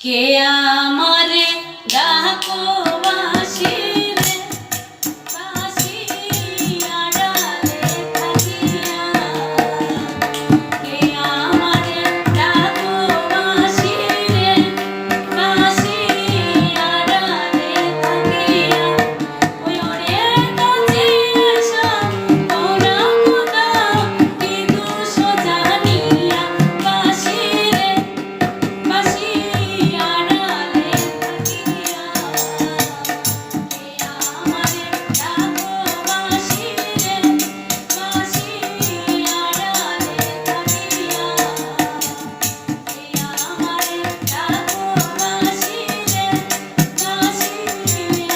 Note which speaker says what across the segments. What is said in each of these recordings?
Speaker 1: কে আমারে ডাকো বাঁশি রে, বাঁশি আড়ালে থাকিয়া। কে আমারে ডাকো বাঁশি রে, বাঁশি আড়ালে থাকিয়া। ওই ওরে কাছে আসা তোরা খোদা, কি দোষ জানিয়া। বাঁশি রে, বাঁশি আড়ালে থাকিয়া। কে আমারে ডাকো বাঁশি রে, বাঁশি আড়ালে থাকিয়া। কে আমারে ডাকো বাঁশি রে, বাঁশি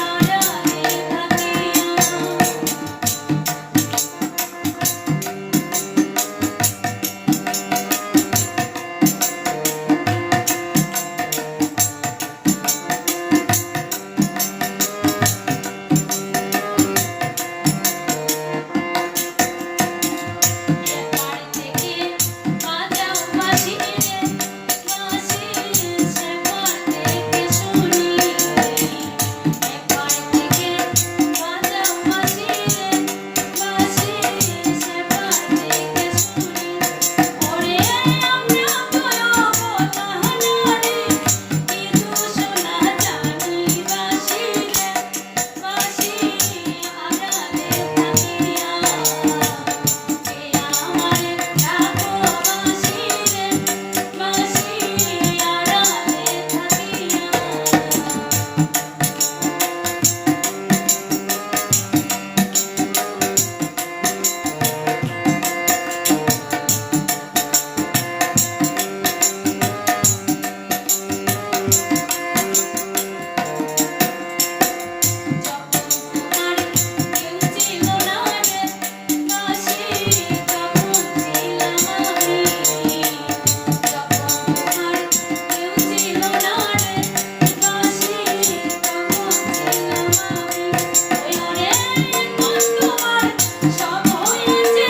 Speaker 1: আড়ালে থাকিয়া। এপার থেকে বাজাও বাঁশি রে, বাঁশি সেপার থেকে শুনি। এপার থেকে বাজাও বাঁশি রে, বাঁশি সেপার থেকে শুনি। ওরে আমরা বলবো তাহারে, কি দোষ না জানি। বাঁশি রে, বাঁশি আড়ালে থাকিয়া। কে আমারে ডাকো বাঁশি রে, বাঁশি আড়ালে থাকিয়া। যখন তোমার কেউ ছিল না রে, বাঁশি তখন ছিলাম আমি। যখন তোমার কেউ ছিল না রে, বাঁশি তখন ছিলাম আমি। ওই ওরে এখন তোমার সব হয়েছে,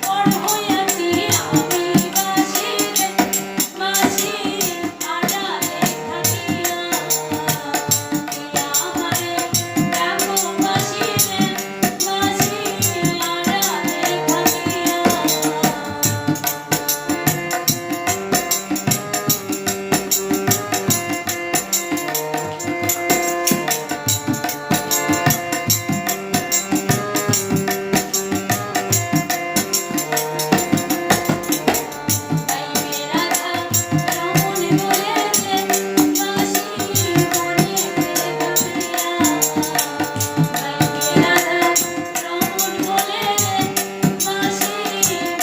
Speaker 1: পর হয়েছি আমি। বাঁশি রে, বাঁশি আড়ালে থাকিয়া। কে আমারে ডাকো বাঁশি রে, বাঁশি আড়ালে থাকিয়া। গাইবে রাধা রমণ বলে রে, বাঁশি মনেতে ভাবিয়া। গাইবে রাধা রমণ বলে রে, বাঁশি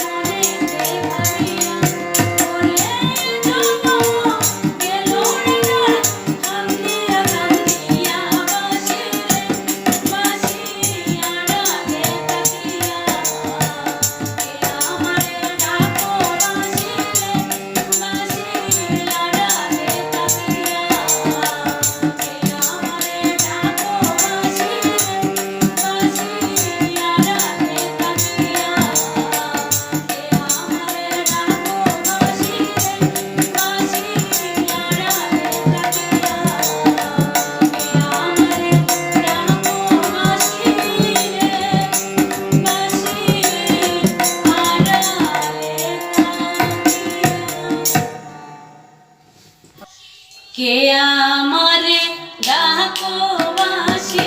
Speaker 1: মনেতে ভাবিয়া। ওরে জনম গেল রে তার, কান্দিয়া কান্দিয়া। বাঁশি রে, বাঁশি আড়ালে থাকিয়া। কে আমারে ডাকো বাঁশি রে, বাঁশি আড়ালে থাকিয়া। কে আমারে ডাকো বাঁশি রে, বাঁশি আড়ালে থাকিয়া। কে আমারে ডাকো বাঁশি রে, বাঁশি আড়ালে থাকিয়া। কে আমারে ডাকো বাঁশি রে, বাঁশি আড়ালে থাকিয়া। কে আমারে ডাকো বাঁশি